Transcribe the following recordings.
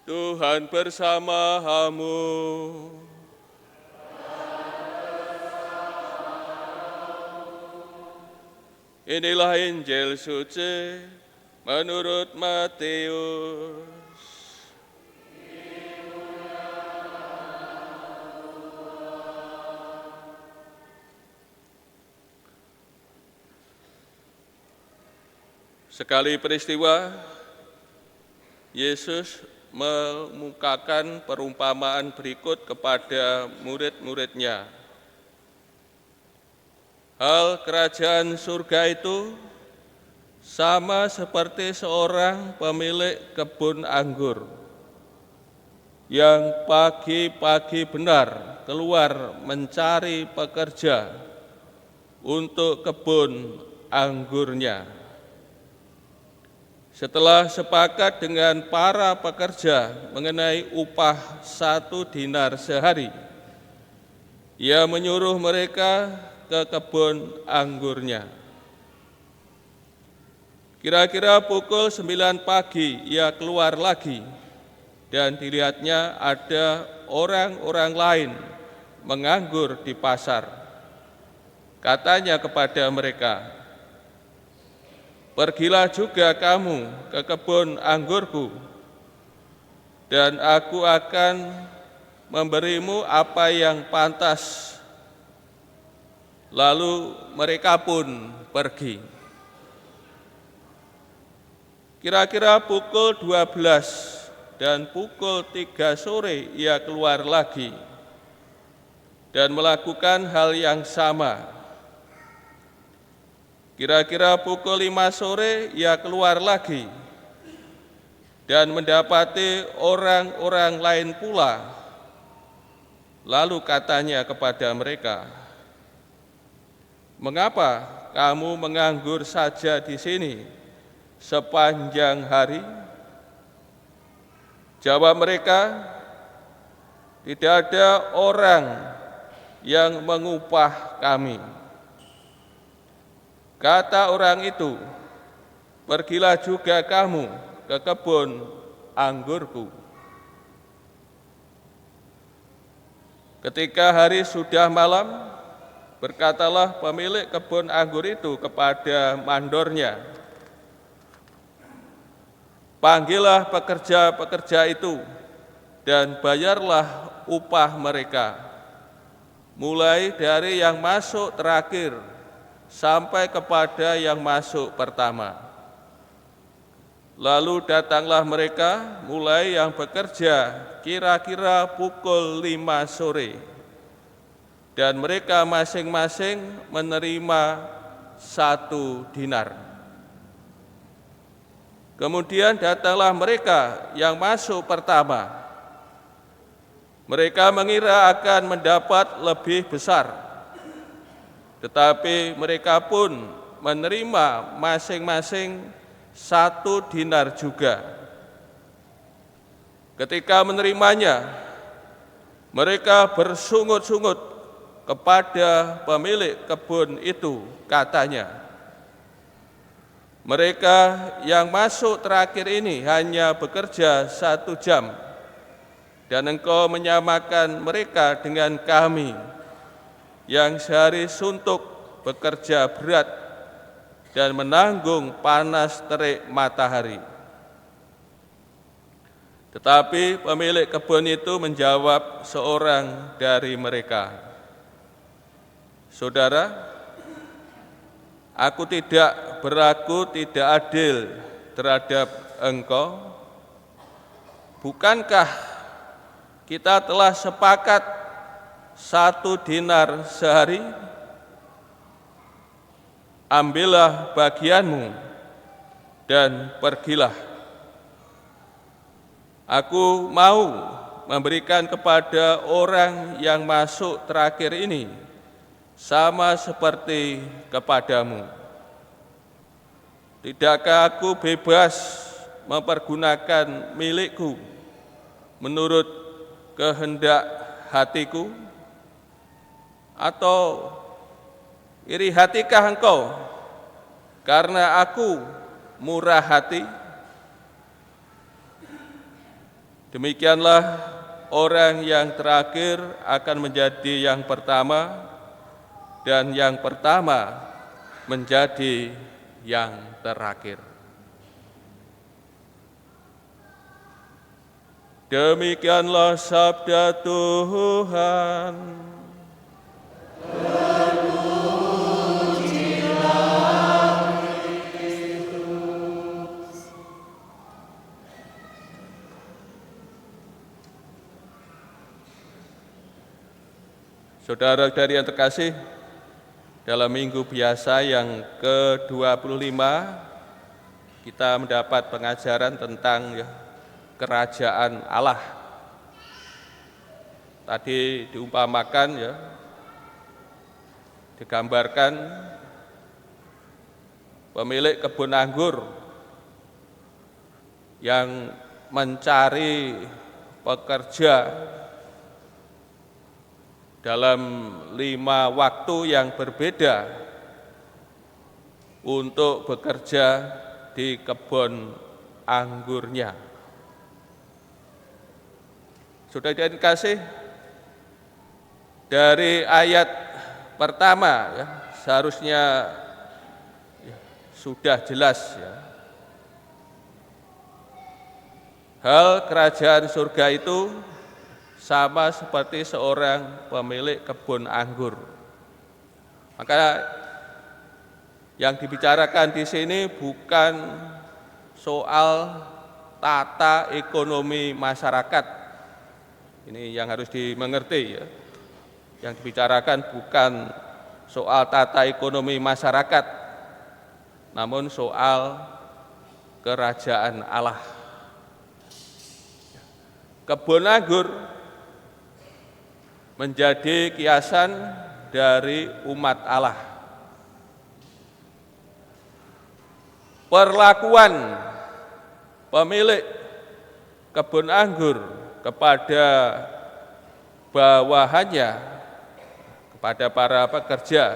Tuhan bersamamu. Inilah Injil suci menurut Matius. Sekali peristiwa, Yesus mengemukakan perumpamaan berikut kepada murid-muridnya. Hal kerajaan surga itu sama seperti seorang pemilik kebun anggur yang pagi-pagi benar keluar mencari pekerja untuk kebun anggurnya. Setelah sepakat dengan para pekerja mengenai upah 1 dinar sehari, ia menyuruh mereka ke kebun anggurnya. Kira-kira pukul 9 pagi ia keluar lagi dan dilihatnya ada orang-orang lain menganggur di pasar. Katanya kepada mereka, "Pergilah juga kamu ke kebun anggurku, dan aku akan memberimu apa yang pantas." Lalu mereka pun pergi. Kira-kira pukul 12 dan pukul 3 sore ia keluar lagi dan melakukan hal yang sama. Kira-kira pukul 5 sore ia keluar lagi dan mendapati orang-orang lain pula. Lalu katanya kepada mereka, "Mengapa kamu menganggur saja di sini sepanjang hari?" Jawab mereka, "Tidak ada orang yang mengupah kami." Kata orang itu, "Pergilah juga kamu ke kebun anggurku." Ketika hari sudah malam, berkatalah pemilik kebun anggur itu kepada mandornya, "Panggillah pekerja-pekerja itu dan bayarlah upah mereka, mulai dari yang masuk terakhir sampai kepada yang masuk pertama." Lalu datanglah mereka, mulai yang bekerja kira-kira pukul 5 sore, dan mereka masing-masing menerima 1 dinar. Kemudian datanglah mereka yang masuk pertama. Mereka mengira akan mendapat lebih besar, tetapi mereka pun menerima masing-masing 1 dinar juga. Ketika menerimanya, mereka bersungut-sungut kepada pemilik kebun itu, katanya, "Mereka yang masuk terakhir ini hanya bekerja 1 jam, dan engkau menyamakan mereka dengan kami yang sehari suntuk bekerja berat dan menanggung panas terik matahari." Tetapi pemilik kebun itu menjawab seorang dari mereka, "Saudara, aku tidak berlaku tidak adil terhadap engkau. Bukankah kita telah sepakat 1 dinar sehari? Ambillah bagianmu dan pergilah. Aku mau memberikan kepada orang yang masuk terakhir ini sama seperti kepadamu. Tidakkah aku bebas mempergunakan milikku menurut kehendak hatiku? Atau iri hatikah engkau karena aku murah hati?" Demikianlah orang yang terakhir akan menjadi yang pertama, dan yang pertama menjadi yang terakhir. Demikianlah sabda Tuhan. Saudara-saudari yang terkasih, dalam minggu biasa yang ke-25 kita mendapat pengajaran tentang kerajaan Allah. Tadi diumpamakan digambarkan pemilik kebun anggur yang mencari pekerja dalam 5 waktu yang berbeda untuk bekerja di kebun anggurnya. Saudara yang kasih, dari ayat pertama seharusnya sudah jelas hal kerajaan surga itu sama seperti seorang pemilik kebun anggur. Maka yang dibicarakan di sini bukan soal tata ekonomi masyarakat. Ini yang harus dimengerti Yang dibicarakan bukan soal tata ekonomi masyarakat, namun soal kerajaan Allah. Kebun anggur menjadi kiasan dari umat Allah. Perlakuan pemilik kebun anggur kepada bawahannya, kepada para pekerja,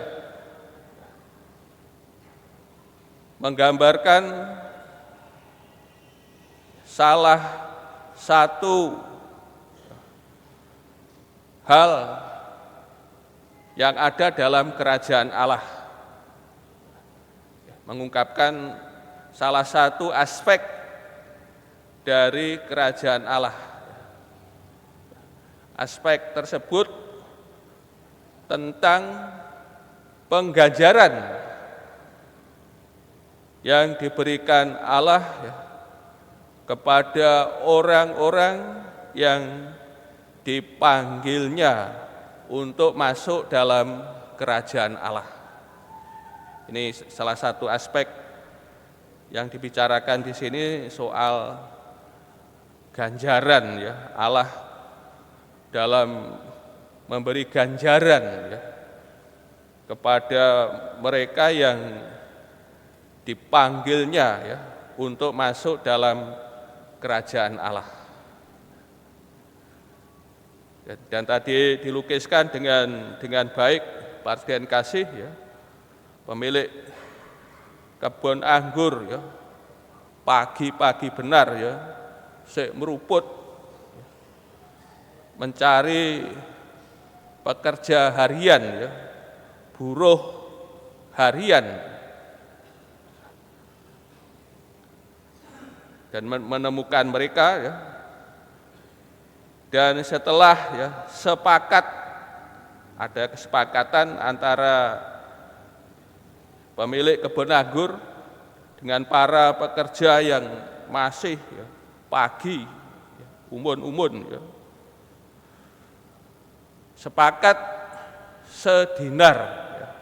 menggambarkan salah satu hal yang ada dalam kerajaan Allah, mengungkapkan salah satu aspek dari kerajaan Allah. Aspek tersebut tentang pengganjaran yang diberikan Allah kepada orang-orang yang dipanggilnya untuk masuk dalam kerajaan Allah. Ini salah satu aspek yang dibicarakan di sini soal ganjaran Allah dalam memberi ganjaran kepada mereka yang dipanggilnya untuk masuk dalam kerajaan Allah. Dan tadi dilukiskan dengan baik Pak Ardian Kasih pemilik kebun anggur pagi-pagi benar meruput mencari pekerja harian buruh harian, dan menemukan mereka dan setelah sepakat, ada kesepakatan antara pemilik kebun anggur dengan para pekerja yang masih pagi, umun-umun, sepakat sedinar,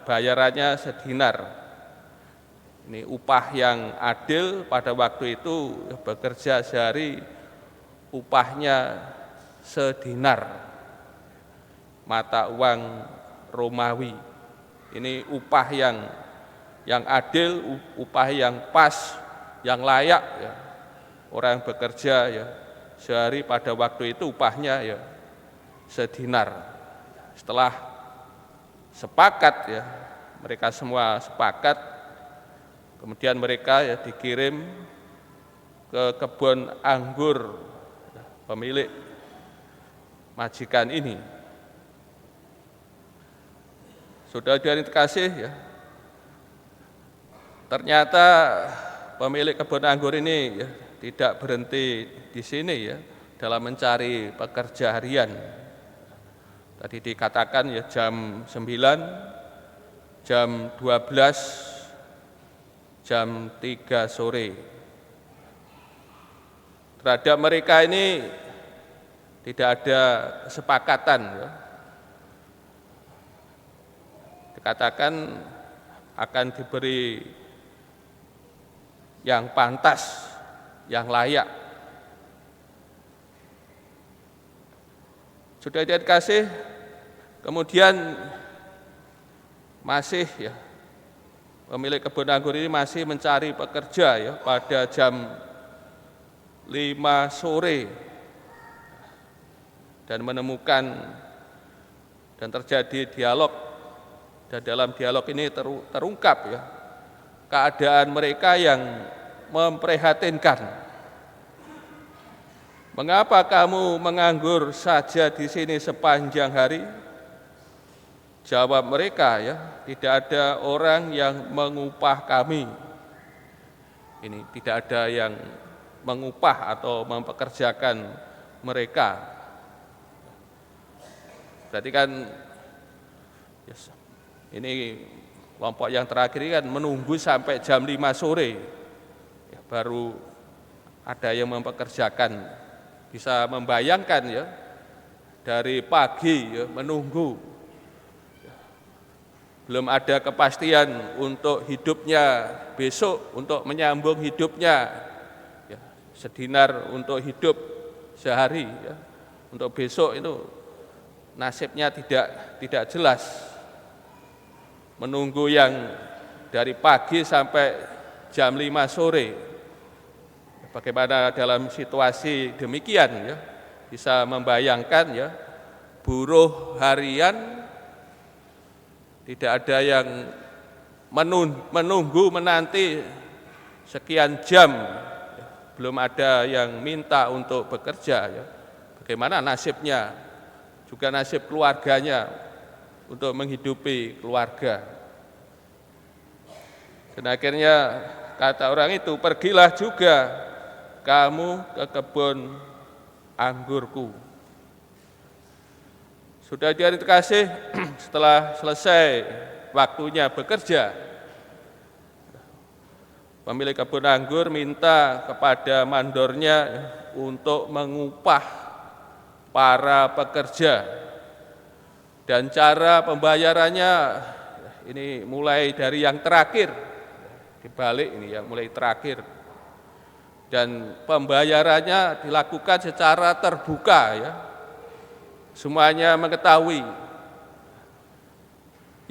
bayarannya sedinar. Ini upah yang adil pada waktu itu, bekerja sehari upahnya sedinar, mata uang Romawi. Ini upah yang adil, upah yang pas, yang layak Orang bekerja sehari pada waktu itu upahnya sedinar. Setelah sepakat mereka semua sepakat, kemudian mereka dikirim ke kebun anggur pemilik majikan ini. Saudara-saudari terkasih ya, ternyata pemilik kebun anggur ini ya, tidak berhenti di sini ya dalam mencari pekerja harian. Tadi dikatakan ya jam 9, jam 12, jam 3 sore. Terhadap mereka ini tidak ada kesepakatan ya. Dikatakan akan diberi yang pantas, yang layak. Sudah dikasih, kemudian masih ya pemilik kebun anggur ini masih mencari pekerja ya pada jam 5 sore dan menemukan dan terjadi dialog, dan dalam dialog ini terungkap ya keadaan mereka yang memprihatinkan. Mengapa kamu menganggur saja di sini sepanjang hari? Jawab mereka ya, tidak ada orang yang mengupah kami. Ini tidak ada yang mengupah atau mempekerjakan mereka. Berarti kan ini kelompok yang terakhir ini kan menunggu sampai jam 5 sore ya, baru ada yang mempekerjakan. Bisa membayangkan ya, dari pagi ya, menunggu, belum ada kepastian untuk hidupnya besok, untuk menyambung hidupnya, ya, sedinar untuk hidup sehari, ya, untuk besok itu nasibnya tidak jelas. Menunggu yang dari pagi sampai jam 5 sore. Bagaimana dalam situasi demikian ya, bisa membayangkan ya, buruh harian tidak ada yang menunggu menanti sekian jam ya, belum ada yang minta untuk bekerja ya. Bagaimana nasibnya, juga nasib keluarganya untuk menghidupi keluarga. Dan akhirnya kata orang itu, pergilah juga kamu ke kebun anggurku. Sudah dikasih, setelah selesai waktunya bekerja, pemilik kebun anggur minta kepada mandornya untuk mengupah para pekerja. Dan cara pembayarannya ini mulai dari yang terakhir, dibalik ini yang mulai terakhir. Dan pembayarannya dilakukan secara terbuka ya. Semuanya mengetahui.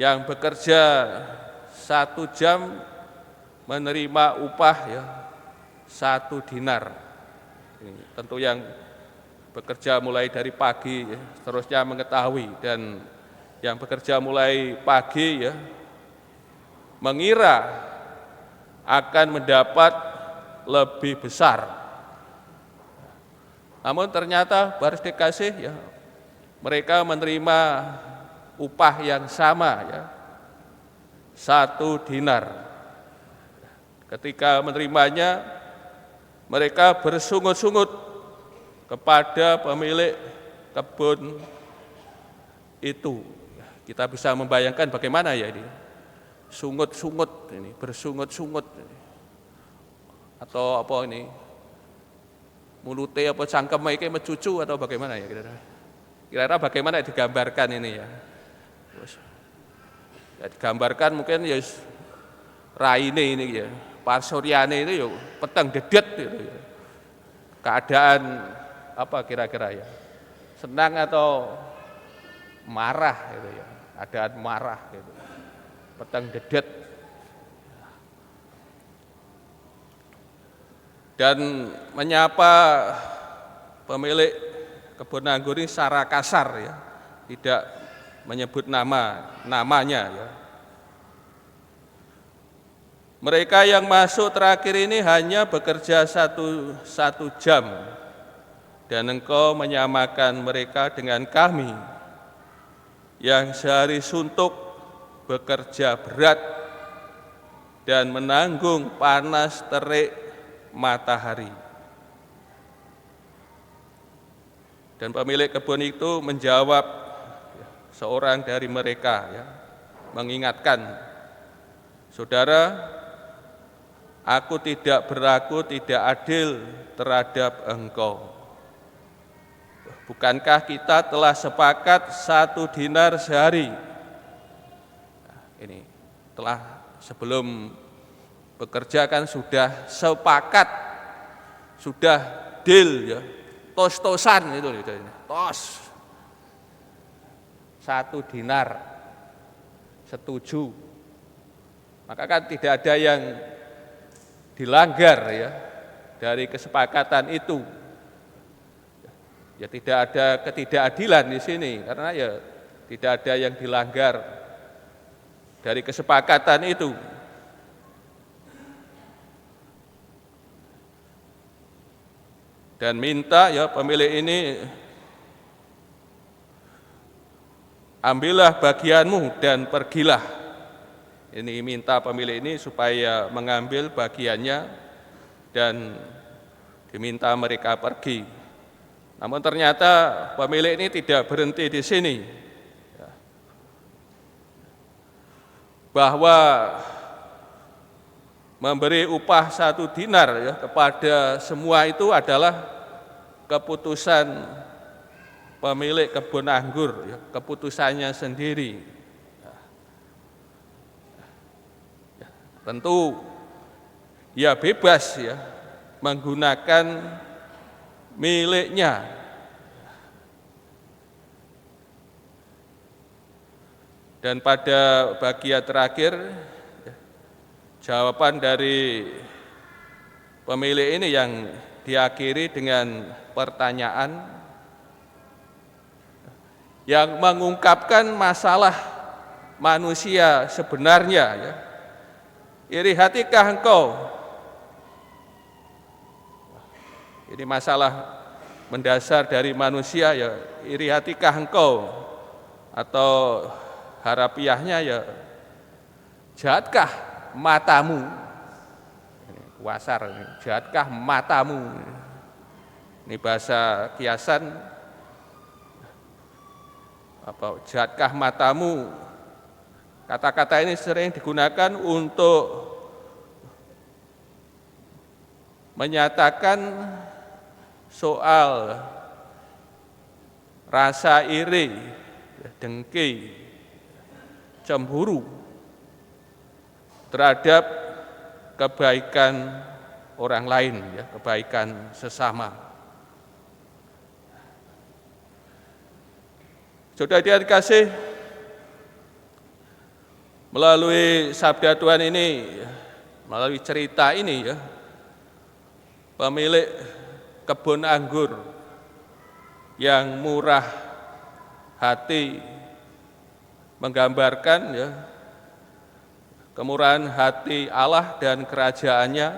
Yang bekerja 1 jam menerima upah ya 1 dinar. Ini tentu yang bekerja mulai dari pagi ya, seterusnya mengetahui, dan yang bekerja mulai pagi ya mengira akan mendapat lebih besar. Namun ternyata baris dikasih ya, mereka menerima upah yang sama ya, 1 dinar. Ketika menerimanya, mereka bersungut-sungut kepada pemilik kebun itu. Kita bisa membayangkan bagaimana ya ini, sungut-sungut ini, bersungut-sungut ini. Atau apa ini, mulutnya apa cangkemnya ini mencucu atau bagaimana ya kira-kira bagaimana digambarkan ini ya. Ya digambarkan mungkin ya raine ini ya, parsuryane ini ya peteng dedet gitu ya. Keadaan apa kira-kira ya, senang atau marah gitu ya, keadaan marah gitu, peteng dedet. Dan menyapa pemilik kebun anggur ini secara kasar ya, tidak menyebut namanya ya. Mereka yang masuk terakhir ini hanya bekerja satu jam dan Engkau menyamakan mereka dengan kami yang sehari suntuk bekerja berat dan menanggung panas terik matahari. Dan pemilik kebun itu menjawab, seorang dari mereka mengingatkan, saudara, aku tidak berlaku tidak adil terhadap engkau. Bukankah kita telah sepakat 1 dinar sehari? Ini telah sebelum bekerja kan sudah sepakat, sudah deal tos-tosan itu, tos 1 dinar, setuju. Maka kan tidak ada yang dilanggar dari kesepakatan itu. Ya tidak ada ketidakadilan di sini karena tidak ada yang dilanggar dari kesepakatan itu. Dan minta pemilik ini, ambillah bagianmu dan pergilah. Ini minta pemilik ini supaya mengambil bagiannya dan diminta mereka pergi. Namun ternyata pemilik ini tidak berhenti di sini. Bahwa memberi upah 1 dinar kepada semua itu adalah keputusan pemilik kebun anggur, keputusannya sendiri. Tentu bebas menggunakan miliknya. Dan pada bagian terakhir jawaban dari pemilik ini yang diakhiri dengan pertanyaan yang mengungkapkan masalah manusia sebenarnya. Iri hatikah engkau? Ini masalah mendasar dari manusia iri hatikah engkau? Atau harafiahnya jahatkah matamu? Wasar, jahatkah matamu? Ini bahasa kiasan, jahatkah matamu? Kata-kata ini sering digunakan untuk menyatakan soal rasa iri, dengki, cemburu terhadap kebaikan orang lain, kebaikan sesama. Saudara dikasih, melalui sabda Tuhan ini, melalui cerita ini pemilik kebun anggur yang murah hati menggambarkan kemurahan hati Allah dan kerajaannya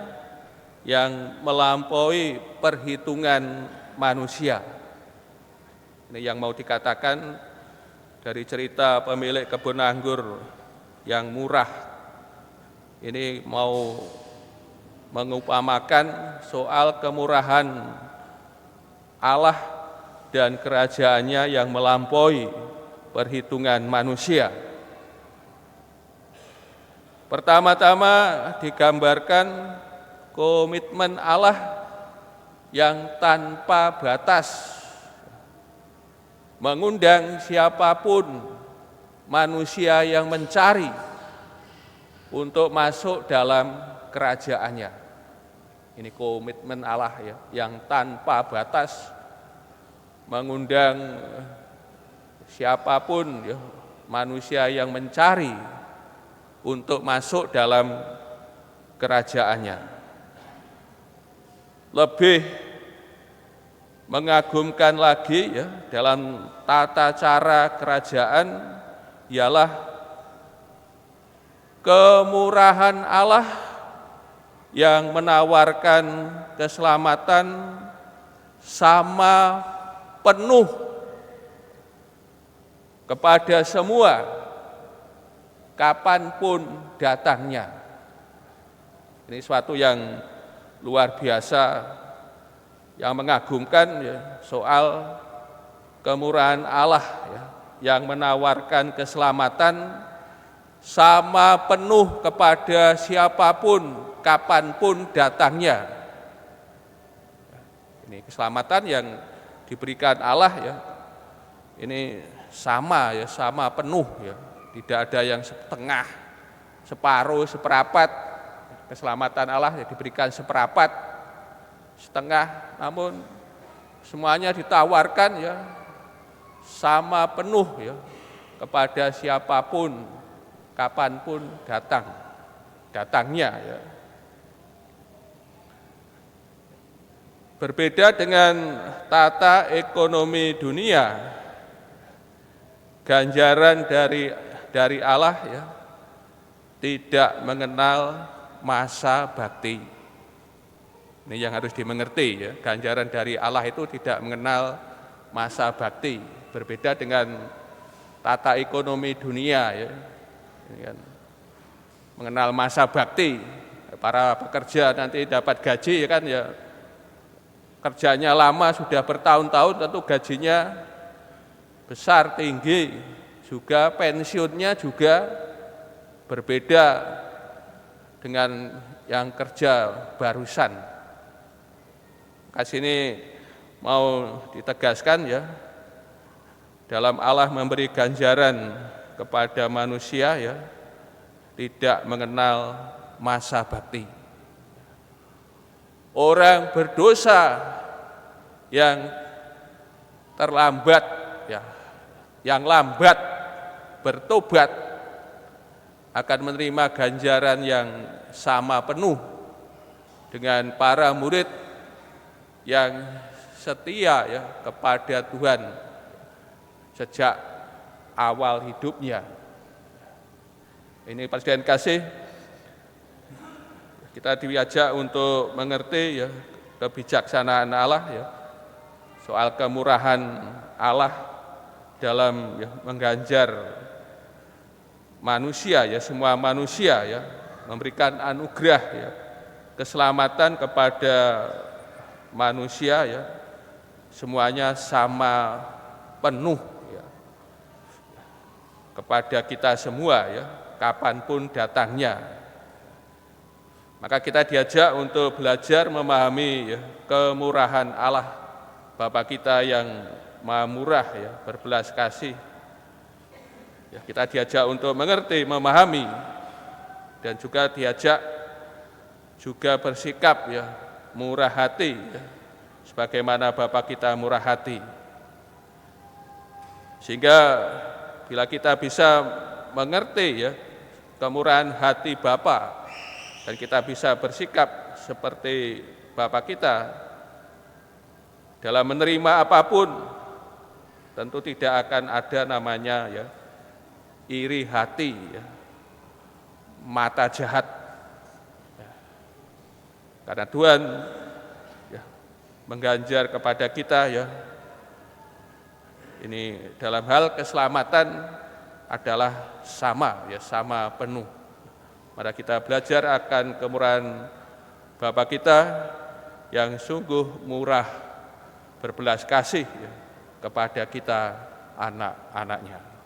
yang melampaui perhitungan manusia. Ini yang mau dikatakan dari cerita pemilik kebun anggur yang murah. Ini mau mengupamakan soal kemurahan Allah dan kerajaannya yang melampaui perhitungan manusia. Pertama-tama digambarkan komitmen Allah yang tanpa batas, mengundang siapapun manusia yang mencari untuk masuk dalam kerajaannya. Ini komitmen Allah yang tanpa batas, mengundang siapapun manusia yang mencari untuk masuk dalam kerajaannya. Lebih mengagumkan lagi dalam tata cara kerajaan ialah kemurahan Allah yang menawarkan keselamatan sama penuh kepada semua kapanpun datangnya. Ini suatu yang luar biasa, yang mengagumkan ya, soal kemurahan Allah ya, yang menawarkan keselamatan sama penuh kepada siapapun, kapanpun datangnya. Ini keselamatan yang diberikan Allah ya, ini sama ya, sama penuh ya, tidak ada yang setengah, separuh, seperapat. Keselamatan Allah ya diberikan seperapat, setengah, namun semuanya ditawarkan ya sama penuh ya kepada siapapun, kapanpun datangnya ya. Berbeda dengan tata ekonomi dunia, ganjaran dari Allah ya tidak mengenal masa bakti. Ini yang harus dimengerti ya, ganjaran dari Allah itu tidak mengenal masa bakti. Berbeda dengan tata ekonomi dunia ya, ini kan mengenal masa bakti. Para pekerja nanti dapat gaji ya kan ya, kerjanya lama sudah bertahun-tahun, tentu gajinya besar, tinggi, juga pensiunnya juga berbeda dengan yang kerja barusan. Maka sini mau ditegaskan ya, dalam Allah memberi ganjaran kepada manusia ya, tidak mengenal masa bakti. Orang berdosa yang terlambat ya, yang lambat bertobat akan menerima ganjaran yang sama penuh dengan para murid yang setia ya kepada Tuhan sejak awal hidupnya. Ini Presiden kasih, kita diajak untuk mengerti ya kebijaksanaan Allah ya, soal kemurahan Allah dalam ya, mengganjar manusia ya, semua manusia ya, memberikan anugerah ya, keselamatan kepada manusia ya, semuanya sama penuh ya, kepada kita semua ya, kapanpun datangnya. Maka kita diajak untuk belajar memahami ya, kemurahan Allah, Bapa kita yang Maha Murah ya, berbelas kasih. Ya, kita diajak untuk mengerti, memahami, dan juga diajak juga bersikap ya murah hati ya, sebagaimana Bapa kita murah hati. Sehingga bila kita bisa mengerti ya kemurahan hati Bapa, dan kita bisa bersikap seperti Bapa kita dalam menerima apapun, tentu tidak akan ada namanya ya iri hati, ya, mata jahat. Karena Tuhan ya, mengganjar kepada kita ya, ini dalam hal keselamatan adalah sama ya, sama penuh. Mari kita belajar akan kemurahan Bapa kita yang sungguh murah, berbelas kasih ya, kepada kita anak-anaknya.